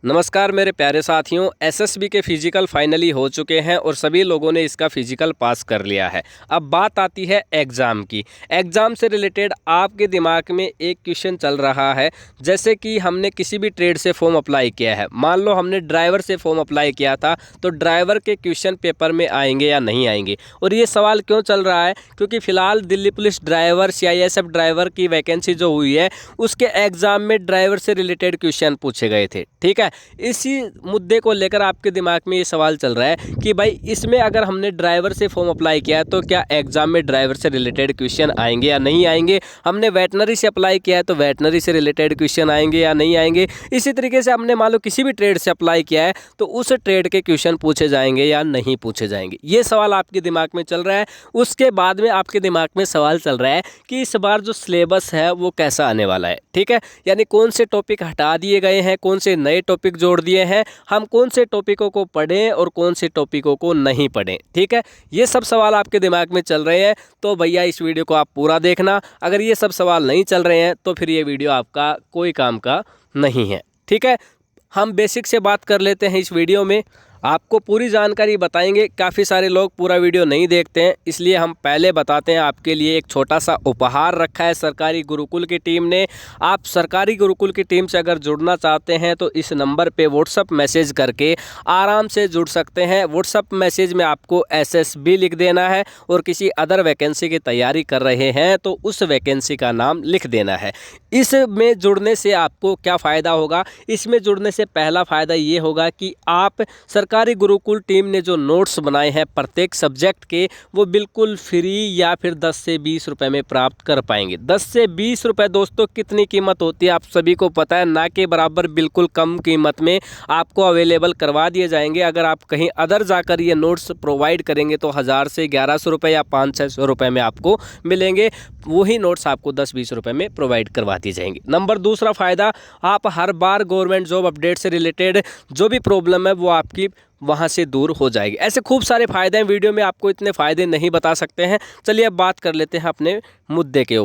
नमस्कार मेरे प्यारे साथियों, एसएसबी के फिजिकल फाइनली हो चुके हैं और सभी लोगों ने इसका फिजिकल पास कर लिया है। अब बात आती है एग्ज़ाम की। एग्ज़ाम से रिलेटेड आपके दिमाग में एक क्वेश्चन चल रहा है, जैसे कि हमने किसी भी ट्रेड से फॉर्म अप्लाई किया है। मान लो हमने ड्राइवर से फॉर्म अप्लाई किया था, तो ड्राइवर के क्वेश्चन पेपर में आएंगे या नहीं आएंगे। और ये सवाल क्यों चल रहा है, क्योंकि फ़िलहाल Delhi police driver CISF driver की वैकेंसी जो हुई है, उसके एग्ज़ाम में ड्राइवर से रिलेटेड क्वेश्चन पूछे गए थे। ठीक है, इसी मुद्दे को लेकर आपके दिमाग में ये सवाल चल रहा है कि भाई इसमें अगर हमने ड्राइवर से फॉर्म अप्लाई किया है तो क्या एग्ज़ाम में ड्राइवर से रिलेटेड क्वेश्चन आएंगे या नहीं आएंगे। हमने वेटनरी से अप्लाई किया है तो वेटनरी से रिलेटेड क्वेश्चन आएंगे या नहीं आएंगे। इसी तरीके से हमने मान लो किसी भी ट्रेड से अप्लाई किया है तो उस ट्रेड के क्वेश्चन पूछे जाएंगे या नहीं पूछे जाएंगे। ये सवाल आपके दिमाग में चल रहा है। उसके बाद में आपके दिमाग में सवाल चल रहा है कि इस बार जो सिलेबस है वो कैसा आने वाला है। ठीक है, यानी कौन से टॉपिक हटा दिए गए हैं, कौन से नए टॉपिक जोड़ दिए हैं, हम कौन से टॉपिकों को पढ़ें और कौन से टॉपिकों को नहीं पढ़ें। ठीक है, ये सब सवाल आपके दिमाग में चल रहे हैं तो भैया इस वीडियो को आप पूरा देखना। अगर ये सब सवाल नहीं चल रहे हैं तो फिर ये वीडियो आपका कोई काम का नहीं है। ठीक है, हम बेसिक से बात कर लेते हैं। इस वीडियो में आपको पूरी जानकारी बताएंगे। काफ़ी सारे लोग पूरा वीडियो नहीं देखते हैं, इसलिए हम पहले बताते हैं। आपके लिए एक छोटा सा उपहार रखा है सरकारी गुरुकुल की टीम ने। आप सरकारी गुरुकुल की टीम से अगर जुड़ना चाहते हैं तो इस नंबर पे व्हाट्सअप मैसेज करके आराम से जुड़ सकते हैं। व्हाट्सअप मैसेज में आपको SSB लिख देना है और किसी अदर वैकेंसी की तैयारी कर रहे हैं तो उस वैकेंसी का नाम लिख देना है। इसमें जुड़ने से आपको क्या फ़ायदा होगा, इसमें जुड़ने से पहला फ़ायदा ये होगा कि आप सरकारी गुरुकुल टीम ने जो नोट्स बनाए हैं प्रत्येक सब्जेक्ट के, वो बिल्कुल फ्री या फिर 10 से 20 रुपए में प्राप्त कर पाएंगे। 10 से 20 रुपए दोस्तों कितनी कीमत होती है आप सभी को पता है, ना के बराबर बिल्कुल कम कीमत में आपको अवेलेबल करवा दिए जाएंगे। अगर आप कहीं अदर जाकर ये नोट्स प्रोवाइड करेंगे तो 1000 से 1100 रुपये या 500-600 रुपये में आपको मिलेंगे। वही नोट्स आपको 10-20 रुपये में प्रोवाइड करवा दी जाएंगे। नंबर दूसरा फ़ायदा, आप हर बार गवर्नमेंट जॉब अपडेट से रिलेटेड जो भी प्रॉब्लम है वो आपकी वहाँ से दूर हो जाएगी। ऐसे खूब सारे फ़ायदे हैं, वीडियो में आपको इतने फ़ायदे नहीं बता सकते हैं। चलिए अब बात कर लेते हैं अपने मुद्दे के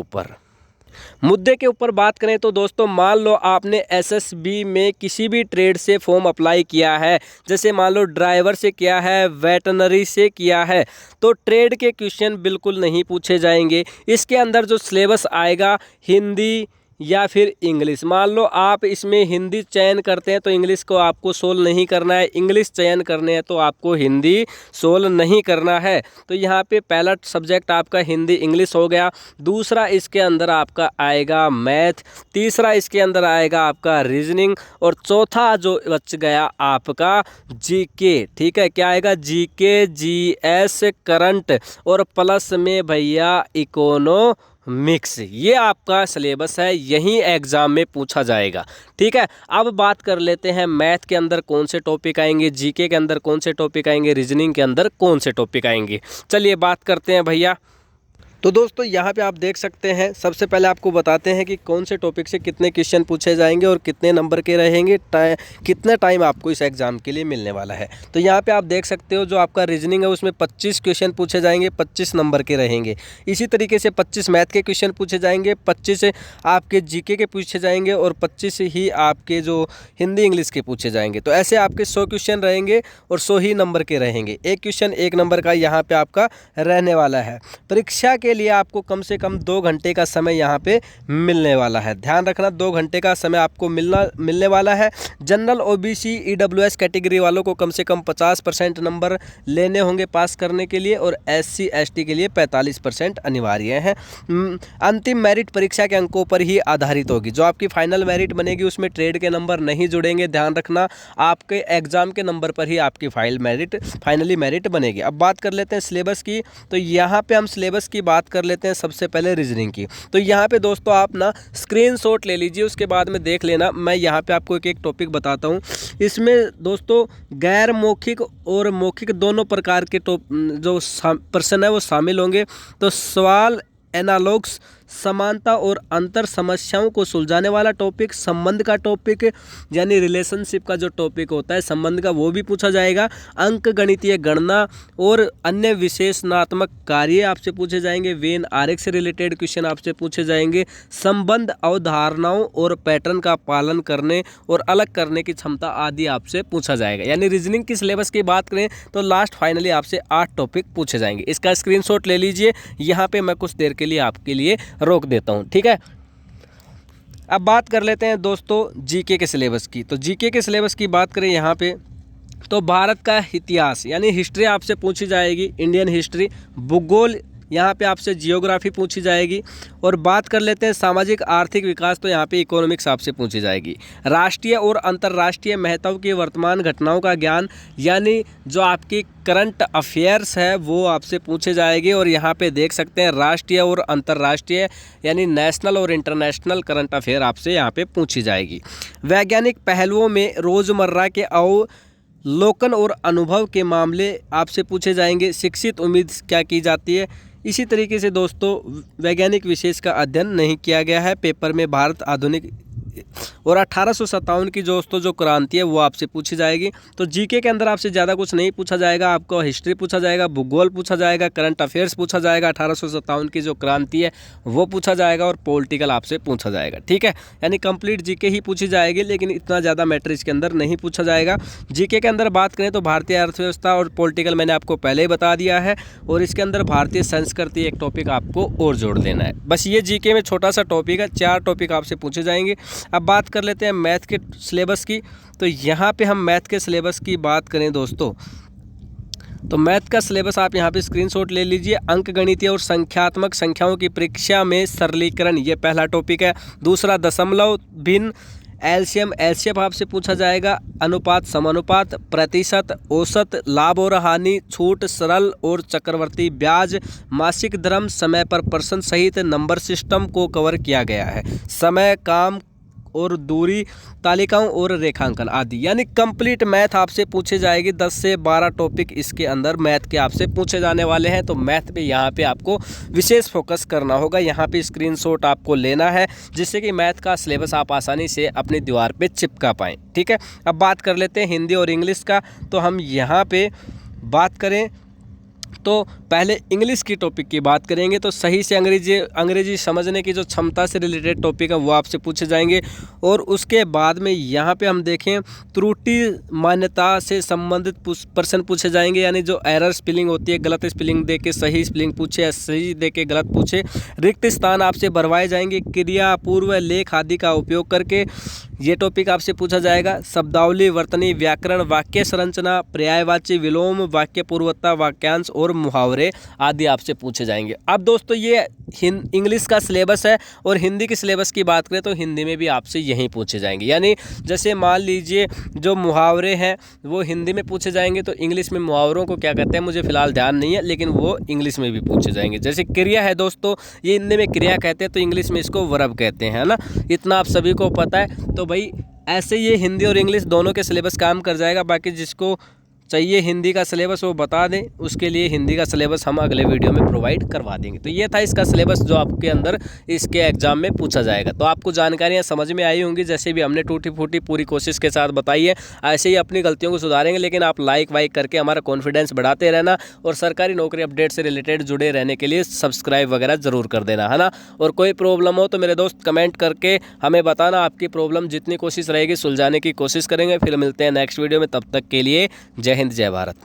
ऊपर बात करें तो दोस्तों, मान लो आपने SSB में किसी भी ट्रेड से फॉर्म अप्लाई किया है, जैसे मान लो ड्राइवर से किया है, वेटनरी से किया है, तो ट्रेड के क्वेश्चन बिल्कुल नहीं पूछे जाएंगे। इसके अंदर जो सिलेबस आएगा हिंदी या फिर इंग्लिश। मान लो आप इसमें हिंदी चयन करते हैं तो इंग्लिश को आपको सोल्व नहीं करना है, इंग्लिश चयन करने हैं तो आपको हिंदी सोल्व नहीं करना है। तो यहाँ पे पहला सब्जेक्ट आपका हिंदी इंग्लिश हो गया। दूसरा इसके अंदर आपका आएगा मैथ, तीसरा इसके अंदर आएगा आपका रीजनिंग और चौथा जो बच गया आपका GK। ठीक है, क्या आएगा, GK, GS, करंट और प्लस में भैया इकोनॉमिक्स। ये आपका सिलेबस है, यही एग्ज़ाम में पूछा जाएगा। ठीक है, अब बात कर लेते हैं मैथ के अंदर कौन से टॉपिक आएंगे, GK के अंदर कौन से टॉपिक आएंगे, रीजनिंग के अंदर कौन से टॉपिक आएंगे। चलिए बात करते हैं भैया। तो दोस्तों यहाँ पे आप देख सकते हैं, सबसे पहले आपको बताते हैं कि कौन से टॉपिक से कितने क्वेश्चन पूछे जाएंगे और कितने नंबर के रहेंगे, कितना टाइम आपको इस एग्ज़ाम के लिए मिलने वाला है। तो यहाँ पे आप देख सकते हो जो आपका रीजनिंग है उसमें 25 क्वेश्चन पूछे जाएंगे, 25 नंबर के रहेंगे। इसी तरीके से 25 मैथ के क्वेश्चन पूछे जाएंगे, 25 आपके GK के पूछे जाएंगे और 25 ही आपके जो हिंदी इंग्लिश के पूछे जाएंगे। तो ऐसे आपके 100 क्वेश्चन रहेंगे और 100 ही नंबर के रहेंगे। एक क्वेश्चन 1 नंबर का यहाँ पर आपका रहने वाला है। परीक्षा के लिए आपको कम से कम 2 घंटे का समय यहाँ पे मिलने वाला है। ध्यान रखना, 2 घंटे का समय आपको मिलने वाला है। जनरल OBC EWS कैटेगरी वालों को कम से कम 50% नंबर लेने होंगे पास करने के लिए और SC ST के लिए 45% अनिवार्य है। अंतिम मेरिट परीक्षा के अंकों पर ही आधारित होगी। जो आपकी फाइनल मेरिट बनेगी उसमें ट्रेड के नंबर नहीं जुड़ेंगे। ध्यान रखना, आपके एग्जाम के नंबर पर ही आपकी फाइनली मेरिट बनेगी। अब बात कर लेते हैं सिलेबस की। तो यहाँ पे हम सिलेबस की बात कर लेते हैं सबसे पहले रीजनिंग की। तो यहाँ पे दोस्तों आप ना स्क्रीनशॉट ले लीजिए, उसके बाद में देख लेना। मैं यहाँ पे आपको एक टॉपिक बताता हूँ। इसमें दोस्तों गैर मौखिक और मौखिक दोनों प्रकार के जो प्रश्न है वो शामिल होंगे। तो सवाल एनालॉग्स समानता और अंतर समस्याओं को सुलझाने वाला टॉपिक, संबंध का टॉपिक यानी रिलेशनशिप का जो टॉपिक होता है संबंध का वो भी पूछा जाएगा, अंक गणितीय गणना और अन्य विशेषणात्मक कार्य आपसे पूछे जाएंगे, वेन आरेख से रिलेटेड क्वेश्चन आपसे पूछे जाएंगे, संबंध अवधारणाओं और पैटर्न का पालन करने और अलग करने की क्षमता आदि आपसे पूछा जाएगा। यानी रीजनिंग की सिलेबस की बात करें तो लास्ट फाइनली आपसे 8 टॉपिक पूछे जाएंगे। इसका स्क्रीनशॉट ले लीजिए, यहाँ पे मैं कुछ देर के लिए आपके लिए रोक देता हूँ, ठीक है। अब बात कर लेते हैं दोस्तों जीके के सिलेबस की। तो जीके के सिलेबस की बात करें यहाँ पे तो भारत का इतिहास यानी हिस्ट्री आपसे पूछी जाएगी, इंडियन हिस्ट्री, भूगोल यहाँ पे आपसे जियोग्राफी पूछी जाएगी, और बात कर लेते हैं सामाजिक आर्थिक विकास तो यहाँ पे इकोनॉमिक्स आपसे पूछी जाएगी, राष्ट्रीय और अंतर्राष्ट्रीय महत्व की वर्तमान घटनाओं का ज्ञान यानी जो आपकी करंट अफेयर्स है वो आपसे पूछे जाएगी, और यहाँ पे देख सकते हैं राष्ट्रीय और अंतर्राष्ट्रीय यानी नेशनल और इंटरनेशनल करंट अफेयर आपसे यहाँ पे पूछी जाएगी। वैज्ञानिक पहलुओं में रोज़मर्रा के अवलोकन और अनुभव के मामले आपसे पूछे जाएंगे, शिक्षित उम्मीद क्या की जाती है। इसी तरीके से दोस्तों वैज्ञानिक विशेष का अध्ययन नहीं किया गया है पेपर में, भारत आधुनिक और 1857 की दोस्तों जो क्रांति है वो आपसे पूछी जाएगी। तो जीके के अंदर आपसे ज़्यादा कुछ नहीं पूछा जाएगा, आपको हिस्ट्री पूछा जाएगा, भूगोल पूछा जाएगा, करंट अफेयर्स पूछा जाएगा, 1857 की जो क्रांति है वो पूछा जाएगा, और पॉलिटिकल आपसे पूछा जाएगा, ठीक है। यानी कंप्लीट जीके ही पूछी जाएगी, लेकिन इतना ज़्यादा मैटर इसके अंदर नहीं पूछा जाएगा। जीके के अंदर बात करें तो भारतीय अर्थव्यवस्था और पॉलिटिकल मैंने आपको पहले ही बता दिया है, और इसके अंदर भारतीय संस्कृति एक टॉपिक आपको और जोड़ देना है। बस ये जीके में छोटा सा टॉपिक है, 4 टॉपिक आपसे पूछे जाएंगे। अब बात कर लेते हैं मैथ के सिलेबस की। तो यहाँ पे हम मैथ के सिलेबस की बात करें दोस्तों तो मैथ का सिलेबस आप यहाँ पे स्क्रीनशॉट ले लीजिए। अंक गणितीय और संख्यात्मक संख्याओं की परीक्षा में सरलीकरण ये पहला टॉपिक है। दूसरा दशमलव भिन्न, एलसीएम एलसीएफ आपसे पूछा जाएगा, अनुपात समानुपात, प्रतिशत, औसत, लाभ और हानि, छूट, सरल और चक्रवर्ती ब्याज, मासिक धर्म, समय पर प्रश्न सहित नंबर सिस्टम को कवर किया गया है, समय, काम और दूरी, तालिकाओं और रेखांकन आदि। यानी कंप्लीट मैथ आपसे पूछे जाएगी। 10 से 12 टॉपिक इसके अंदर मैथ के आपसे पूछे जाने वाले हैं। तो मैथ पे यहाँ पे आपको विशेष फोकस करना होगा। यहाँ पे स्क्रीनशॉट आपको लेना है जिससे कि मैथ का सिलेबस आप आसानी से अपनी दीवार पे चिपका पाएँ, ठीक है। अब बात कर लेते हैं हिंदी और इंग्लिश का। तो हम यहाँ पे बात करें तो पहले इंग्लिश की टॉपिक की बात करेंगे। तो सही से अंग्रेजी समझने की जो क्षमता से रिलेटेड टॉपिक है वो आपसे पूछे जाएंगे, और उसके बाद में यहाँ पे हम देखें त्रुटि मान्यता से संबंधित प्रश्न पूछे जाएंगे। यानी जो एरर स्पेलिंग होती है, गलत स्पेलिंग दे के सही स्पेलिंग पूछे या सही दे के गलत पूछे, रिक्त स्थान आपसे भरवाए जाएंगे, क्रिया, पूर्व, लेख आदि का उपयोग करके ये टॉपिक आपसे पूछा जाएगा। शब्दावली, वर्तनी, व्याकरण, वाक्य संरचना, पर्यायवाची, विलोम, वाक्य पूर्वता, वाक्यांश और मुहावरे आदि आपसे पूछे जाएंगे। अब दोस्तों ये इंग्लिश का सिलेबस है, और हिंदी के सिलेबस की बात करें तो हिंदी में भी आपसे यही पूछे जाएंगे। यानी जैसे मान लीजिए जो मुहावरे हैं वो हिंदी में पूछे जाएंगे, तो इंग्लिश में मुहावरों को क्या कहते हैं मुझे फिलहाल ध्यान नहीं है, लेकिन वो इंग्लिश में भी पूछे जाएंगे। जैसे क्रिया है दोस्तों, ये हिंदी में क्रिया कहते हैं, तो इंग्लिश में इसको वर्ब कहते हैं, है ना। इतना आप सभी को पता है। तो भाई ऐसे ये हिंदी और इंग्लिश दोनों के सिलेबस काम कर जाएगा। बाकी जिसको चाहिए हिंदी का सिलेबस वो बता दें, उसके लिए हिंदी का सिलेबस हम अगले वीडियो में प्रोवाइड करवा देंगे। तो ये था इसका सिलेबस जो आपके अंदर इसके एग्जाम में पूछा जाएगा। तो आपको जानकारियाँ समझ में आई होंगी, जैसे भी हमने टूटी फूटी पूरी कोशिश के साथ बताई है। ऐसे ही अपनी गलतियों को सुधारेंगे, लेकिन आप लाइक वाइक करके हमारा कॉन्फिडेंस बढ़ाते रहना, और सरकारी नौकरी अपडेट से रिलेटेड जुड़े रहने के लिए सब्सक्राइब वगैरह ज़रूर कर देना, है ना। और कोई प्रॉब्लम हो तो मेरे दोस्त कमेंट करके हमें बताना, आपकी प्रॉब्लम जितनी कोशिश रहेगी सुलझाने की कोशिश करेंगे। फिर मिलते हैं नेक्स्ट वीडियो में, तब तक के लिए जय हिंद, जय भारत।